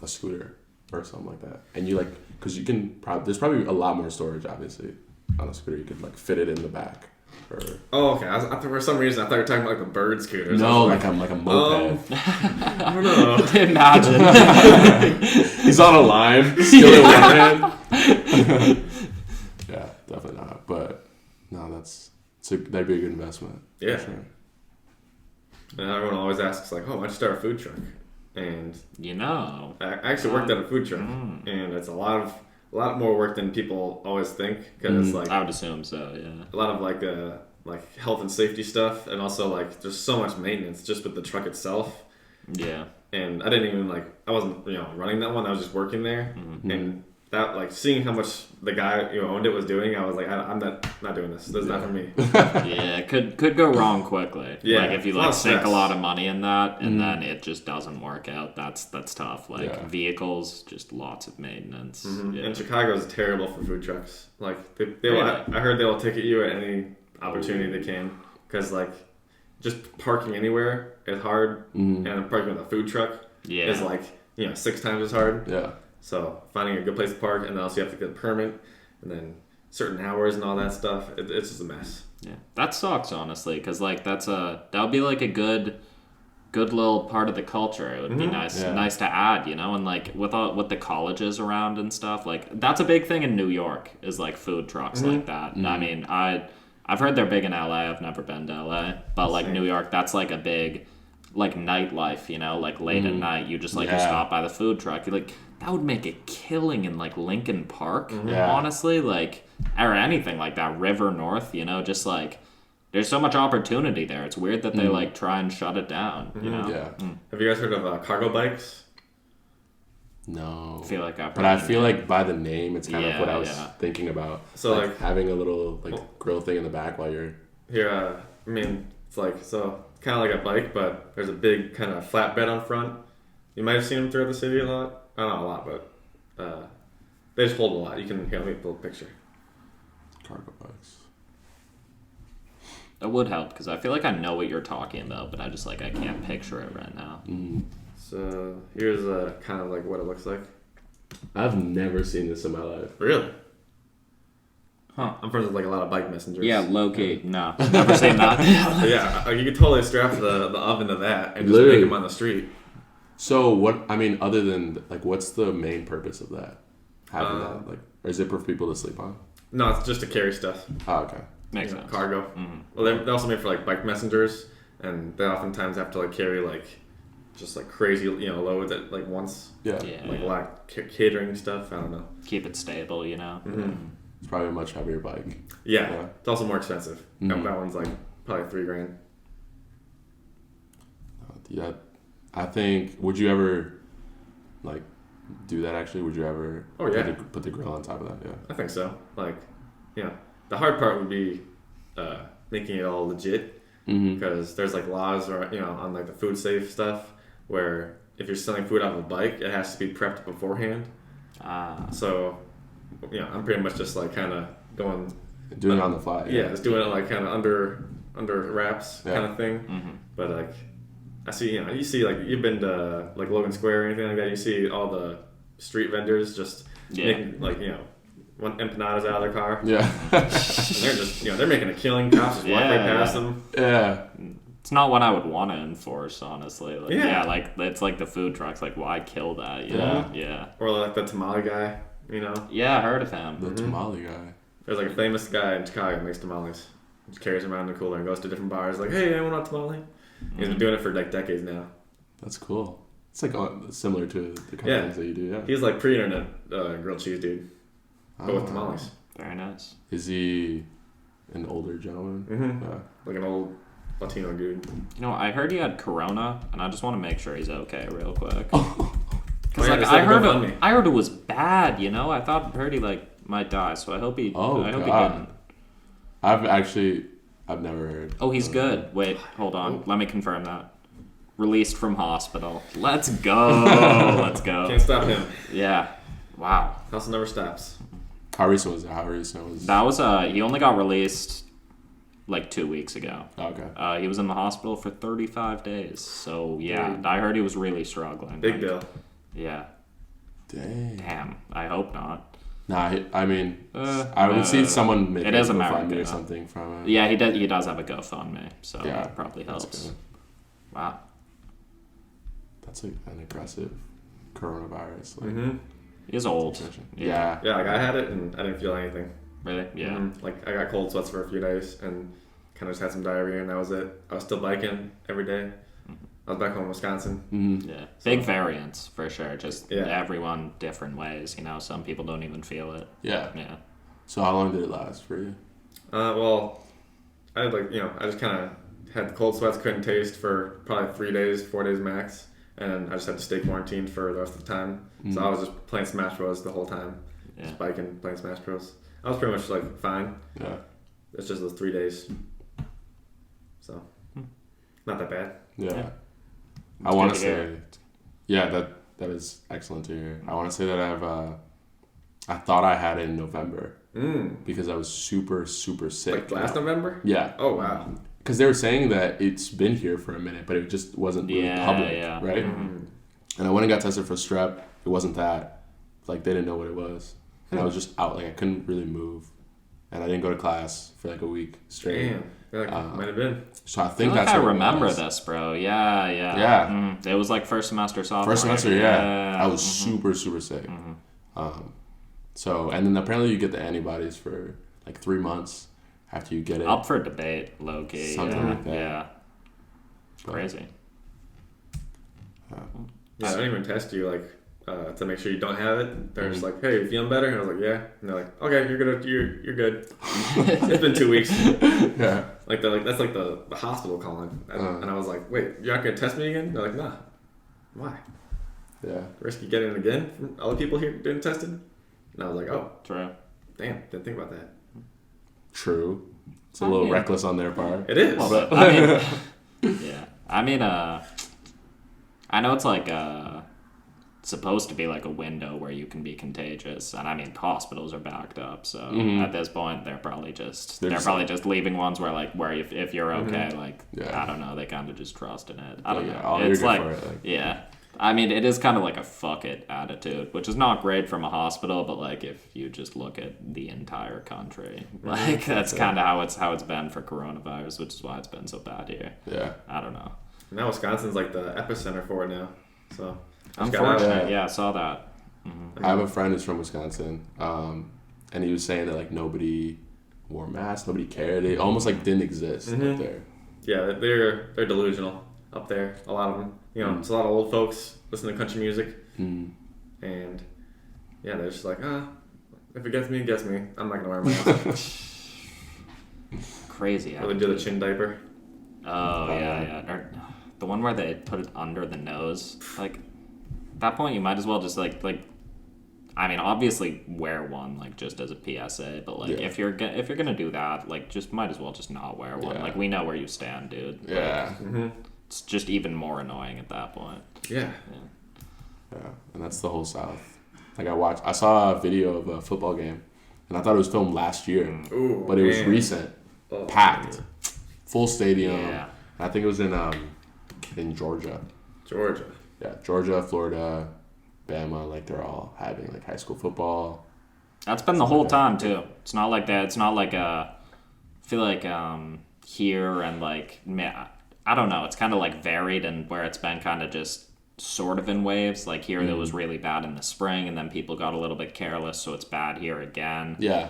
scooter or something like that, and you because you can there's probably a lot more storage obviously on a scooter. You could like fit it in the back. Oh, okay. For some reason, I thought you were talking about like the bird scooters. No, like a moped. I don't know. Imagine. He's on a line, still in one hand. Yeah, definitely not. But no, that'd be a good investment. Yeah. Sure. And everyone always asks like, "Oh, why'd you start a food truck?" And I actually worked at a food truck, and it's a lot more work than people always think because it's like I would assume so. Yeah. A lot of like health and safety stuff, and also like there's so much maintenance just with the truck itself. Yeah. And I didn't even I wasn't running that one. I was just working there, and that like seeing how much the guy who owned it was doing, I was like, I'm not doing this. This is not for me. Yeah, it could go wrong quickly. Yeah. Like if you sink a lot of money in that and then it just doesn't work out, that's tough. Vehicles, just lots of maintenance. Yeah. And Chicago is terrible for food trucks. Like I heard they will ticket you at any opportunity they can because just parking anywhere is hard, and parking with a food truck is 6 times as hard. Yeah. So finding a good place to park, and then also you have to get a permit, and then certain hours and all that stuff. It's just a mess. Yeah, that sucks honestly, because that would be like a good little part of the culture. It would be nice to add, and with the colleges around and stuff. That's a big thing in New York is food trucks like that. I mean, I've heard they're big in LA. I've never been to LA, but New York, that's a big nightlife. Late at night, you just you stop by the food truck. You're that would make a killing in Lincoln Park, honestly, or anything like that. River North, just there's so much opportunity there. It's weird that they like try and shut it down. You know? Yeah. Have you guys heard of cargo bikes? No. I feel like I've. But I feel like by the name, it's kind of what I was Yeah. thinking about. So, like having a little grill thing in the back while you're. Here, I mean, it's like kind of like a bike, but there's a big kind of flatbed on front. You might have seen them throughout the city a lot. Not a lot, but they just hold a lot. You can let me pull a picture. Cargo bikes. That would help because I feel like I know what you're talking about, but I can't picture it right now. So here's kind of like what it looks like. I've never seen this in my life. Really? Huh. I'm friends with like a lot of bike messengers. Yeah, low-key. No, never seen that. But yeah, you could totally strap the oven to that and just Literally. make them on the street. So what? I mean, other than what's the main purpose of that? Having that, or is it for people to sleep on? No, it's just to carry stuff. Oh, okay. Makes sense. Cargo. Mm-hmm. Well, they're also made for like bike messengers, and they oftentimes have to like carry just crazy loads at once. Yeah. Yeah. A lot of catering stuff. I don't know. Keep it stable, you know. Mm-hmm. It's probably a much heavier bike. Yeah. It's also more expensive. Mm-hmm. That one's probably $3,000. Yeah. I think. Would you ever do that? Actually, would you ever? Oh yeah. Put the grill on top of that. Yeah. I think so. The hard part would be making it all legit, because there's laws or on the food safe stuff where if you're selling food off of a bike, it has to be prepped beforehand. So, I'm pretty much just kind of going doing it on the fly. Yeah, just doing it kind of under wraps kind of thing. Mm-hmm. But I see you see you've been to Logan Square or anything like that. You see all the street vendors just making one empanadas out of their car. Yeah. And they're just they're making a killing. Cops just walk right past them. Yeah. It's not what I would want to enforce, honestly. It's the food trucks. Why kill that? You know? Yeah. Or the tamale guy. Yeah, I heard of him. The tamale guy. There's a famous guy in Chicago who makes tamales. He just carries them around in the cooler and goes to different bars. Hey, anyone want a tamale? He's been doing it for decades now. That's cool. It's similar to the kind of things that you do. Yeah. He's pre-internet grilled cheese dude, but with tamales. Very nice. Is he an older gentleman? Mm-hmm. An old Latino dude. I heard he had corona, and I just want to make sure he's okay real quick. Because I heard it was bad. I heard he might die. So I hope he. Oh, I hope God. he didn't. I've never heard. Oh, he's good. Wait, hold on. Let me confirm that. Released from hospital. Let's go. Let's go. Can't stop him. Yeah. Wow. Hustle never stops. How recent was that? How recent was that? Was he only got released 2 weeks ago. Oh, okay. He was in the hospital for 35 days. So yeah, I heard he was really struggling. Big deal. Yeah. Dang. Damn. I hope not. Nah, I mean, I would see someone make it a is GoFundMe America, or something from it. Yeah, he does. He does have a GoFundMe, so Yeah, that probably helps. Wow. That's an aggressive coronavirus. He's old. Yeah. Yeah, I had it and I didn't feel anything. Really? Yeah. Mm-hmm. I got cold sweats for a few days and kind of just had some diarrhea and that was it. I was still biking every day. I was back home in Wisconsin. Mm-hmm. Yeah. Big variants for sure. Just everyone different ways. Some people don't even feel it. Yeah. Yeah. So how long did it last for you? Well, I had I just kind of had cold sweats, couldn't taste for probably 3 days, 4 days max, and I just had to stay quarantined for the rest of the time. So I was just playing Smash Bros the whole time, just biking, playing Smash Bros. I was pretty much fine. Yeah. It's just those 3 days, so not that bad. Yeah. I want to say, that is excellent to hear. I want to say that I thought I had it in November because I was super, super sick. Last November? Yeah. Oh, wow. Because they were saying that it's been here for a minute, but it just wasn't really public, right? Mm-hmm. And I went and got tested for strep. It wasn't that. They didn't know what it was. And I was just out. I couldn't really move. And I didn't go to class for a week straight. Damn. Might have been. So I think I that's what remember it was. this, bro. Yeah. Yeah. It was first semester sophomore. First semester, yeah. I was super, super sick. So, and then apparently you get the antibodies for 3 months after you get it. Up for debate, low key. Something like that. Yeah. Crazy. I don't even test you to make sure you don't have it. They're just like, "Hey, you feeling better?" And I was like, "Yeah." And they're like, "Okay, you're good. You're good." It's been 2 weeks. Yeah. That's like the hospital calling, and I was like, "Wait, you're not gonna test me again?" They're like, "Nah, why? Yeah. Risky getting it again from other people here getting tested?" And I was like, "Oh, True. damn, didn't think about that." True. It's a little reckless on their part. It is. Well, I mean, yeah. I mean, I know it's like supposed to be like a window where you can be contagious, and I mean hospitals are backed up, so at this point they're probably just leaving ones where if you're okay, like I don't know, they kind of just trust in it. I don't know. It's like, yeah. I mean, it is kind of like a fuck it attitude, which is not great from a hospital, but like if you just look at the entire country, like that's kind of how it's been for coronavirus, which is why it's been so bad here. Yeah. I don't know. Now Wisconsin's like the epicenter for it now, so. Unfortunately, yeah, I saw that. I have a friend who's from Wisconsin, and he was saying that like nobody wore masks, nobody cared. They almost like didn't exist up there. Yeah, they're delusional up there. A lot of them, it's a lot of old folks listen to country music, and yeah, they're just like, if it gets me, it gets me. I'm not gonna wear a mask. Crazy. Or they do the chin diaper. Oh yeah. Or the one where they put it under the nose, like. At that point, you might as well just like I mean, obviously wear one like just as a PSA, but like if you're gonna do that, like just might as well just not wear one. Like we know where you stand, dude. Yeah. Like, it's just even more annoying at that point. Yeah. And that's the whole South. Like I saw a video of a football game, and I thought it was filmed last year, but it was recent, packed, full stadium. Yeah. I think it was in Georgia. Yeah, Georgia, Florida, Bama, like they're all having like high school football. That's been the whole time too. It's not like that. It's not like I feel like here and like I don't know. It's kind of like varied and where it's been kind of just sort of in waves. Like here, it was really bad in the spring, and then people got a little bit careless, so it's bad here again. Yeah.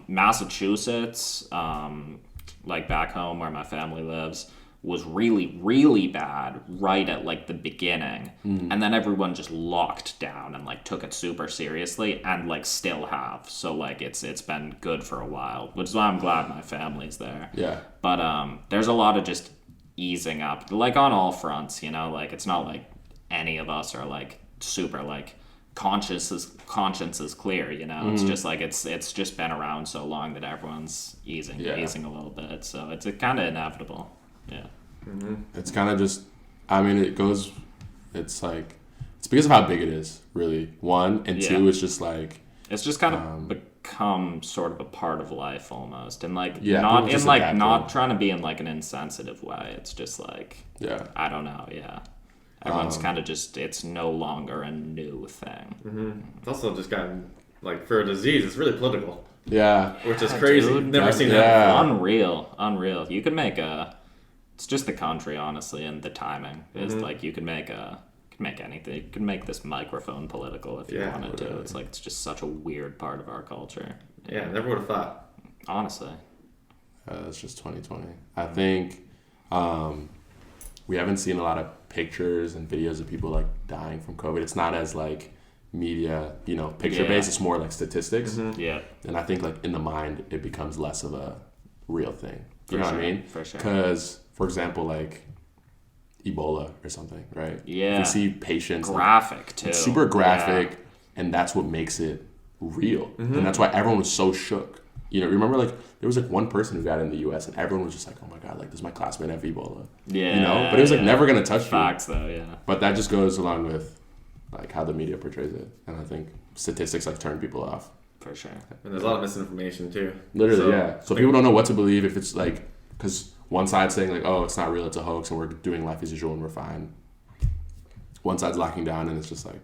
Massachusetts, like back home where my family lives, was really, really bad right at like the beginning, and then everyone just locked down and like took it super seriously, and like still have. So like it's been good for a while, which is why I'm glad my family's there. Yeah. But there's a lot of just easing up, like on all fronts. Like it's not like any of us are like super like conscience is clear. It's just like it's just been around so long that everyone's easing a little bit. So it's kind of inevitable. Yeah. It's kind of just, I mean, it's like, it's because of how big it is, really. One, and two, it's just like. It's just kind of become sort of a part of life almost. And like, not trying to be in like an insensitive way. It's just like, I don't know, Everyone's kind of just, it's no longer a new thing. It's also just gotten, like, for a disease, it's really political. Yeah. Which is crazy. Dude, never seen that before. Unreal. You can make it's just the country, honestly, and the timing. It's like you can make anything. You can make this microphone political if you wanted to. It's like, it's just such a weird part of our culture. Yeah, never would have thought. Honestly. That's just 2020. I think we haven't seen a lot of pictures and videos of people like dying from COVID. It's not as like media, picture based. It's more like statistics. Yeah. And I think like in the mind, it becomes less of a real thing. You know what I mean? For sure. Because, for example, like Ebola or something, right? Yeah. You see patients. Graphic, too. It's super graphic, and that's what makes it real. And that's why everyone was so shook. Remember, like, there was, like, one person who got it in the U.S., and everyone was just like, oh, my God, like, this is my classmate have Ebola. Yeah. But it was, like, never going to touch you. Facts, though, yeah. But that just goes along with, like, how the media portrays it. And I think statistics, like, turn people off. For sure. And there's a lot of misinformation, too. Literally, So people don't know what to believe if it's, like, because one side's saying, like, oh, it's not real, it's a hoax, and we're doing life as usual, and we're fine. One side's locking down, and it's just, like...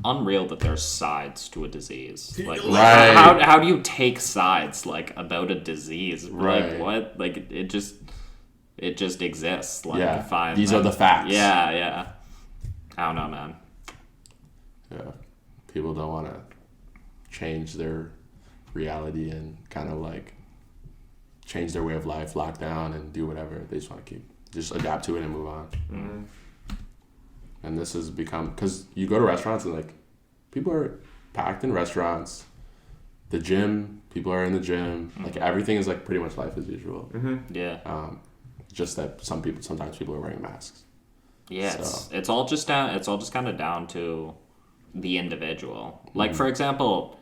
Unreal that there's sides to a disease. Like, right. How do you take sides, like, about a disease? Right. Like, what? Like, it just exists. Like, yeah. fine. These are the facts. Yeah. I don't know, man. Yeah. People don't want to change their reality and kind of, like, change their way of life, lock down, and do whatever. They just want to just adapt to it and move on. and this has become, because you go to restaurants and like people are packed in restaurants, the gym, people are in the gym, like everything is like pretty much life as usual. Yeah. Just that sometimes people are wearing masks. Yeah, So. it's all just kind of down to the individual. Like for example,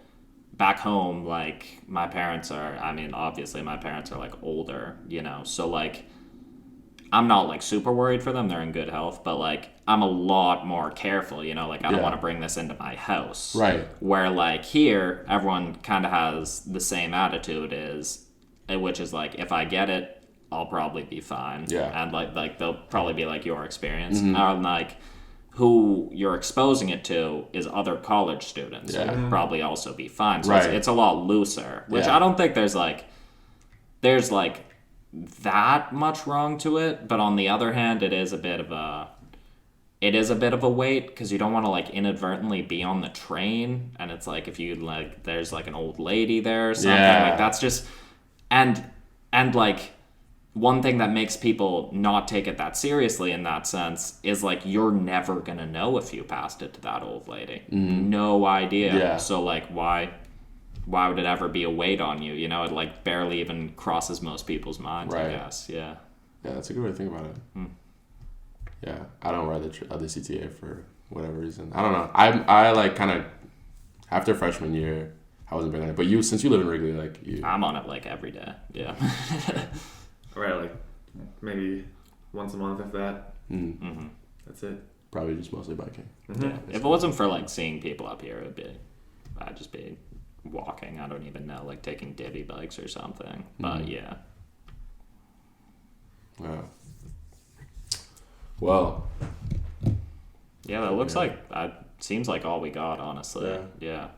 back home, like my parents are. I mean, obviously my parents are like older, you know. So like, I'm not like super worried for them. They're in good health, but like I'm a lot more careful, you know. Like I don't want to bring this into my house. Right. Where like here, everyone kind of has the same attitude which is like if I get it, I'll probably be fine. Yeah. And like they'll probably be like your experience. And like who you're exposing it to is other college students. Yeah. Who would probably also be fine. So Right. it's a lot looser. Which Yeah. I don't think there's like that much wrong to it. But on the other hand, it is a bit of a weight because you don't want to like inadvertently be on the train, and it's like if you like there's like an old lady there or something, like that's just and like one thing that makes people not take it that seriously in that sense is like you're never gonna know if you passed it to that old lady. No idea. Yeah. So like why would it ever be a weight on you? You know, it like barely even crosses most people's minds, I Right. guess. Yeah. Yeah, that's a good way to think about it. Yeah, I don't ride the CTA for whatever reason. I don't know. I like kind of after freshman year, I wasn't big on it. But since you live in Wrigley, like you, I'm on it like every day. Yeah. Right, like maybe once a month, if that. That's it. probably just mostly biking. Yeah. If it wasn't for like seeing people up here, I'd just be walking. I don't even know, like taking divvy bikes or something. But yeah. Yeah. Well. Yeah, that looks like seems like all we got, honestly. Yeah.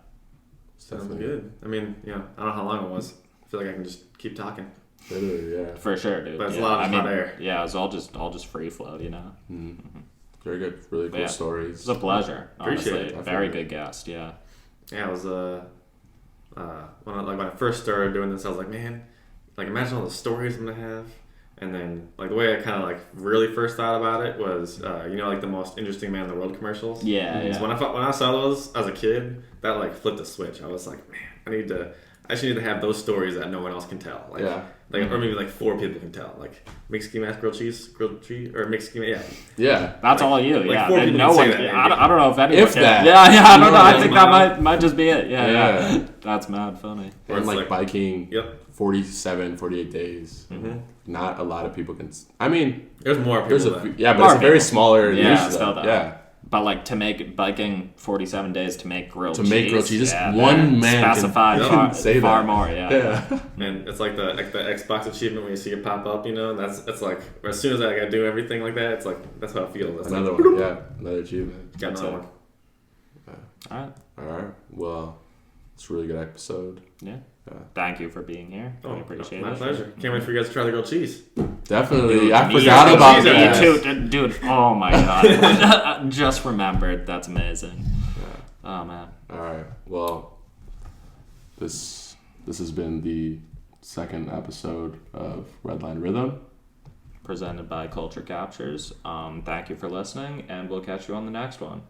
Sounds good. I mean, I don't know how long it was. I feel like I can just keep talking. Literally, yeah. For sure, dude. But it's a lot of hot air. Yeah, it's all just free flow, you know. Very good. Really cool stories. It's a pleasure. Appreciate honestly. it. Very good guest. Yeah. Yeah, it was when I first started doing this, I was like, man, like imagine all the stories I'm gonna have. And then like the way I kind of like really first thought about it was, like the most interesting man in the world commercials. Yeah. So when I saw those as a kid, that like flipped a switch. I was like, man, I should need to have those stories that no one else can tell. Like, or maybe like 4 people can tell. Like Mexican mashed grilled cheese, or Mexican, Yeah. That's like, all you. like Yeah. 4 people No can one. say that. I don't know if anyone. If can. that. Yeah. I don't know. I think that Mile. might just be it. Yeah. Yeah. That's mad funny. And like biking 47, 48 days. Not a lot of people can. I mean, there's more people. but it's a very smaller niche. Still Though. though. Yeah. But like to make biking 47 days to make grilled cheese. Just one man specified can say far that. more. Yeah. And it's like the Xbox achievement when you see it pop up, and that's like as soon as I gotta do everything like that, it's like that's how it feels. It's Another like, one. Yeah. Another achievement. Got another one. All right. Well, it's a really good episode. Yeah. Thank you for being here. I appreciate it. My pleasure. Can't wait for you guys to try the grilled cheese. Definitely. Dude, I forgot about that. Me too, dude. Oh my god. Just remembered. That's amazing. Oh man. All right. Well, this has been the second episode of Redline Rhythm, presented by Culture Captures. Thank you for listening, and we'll catch you on the next one.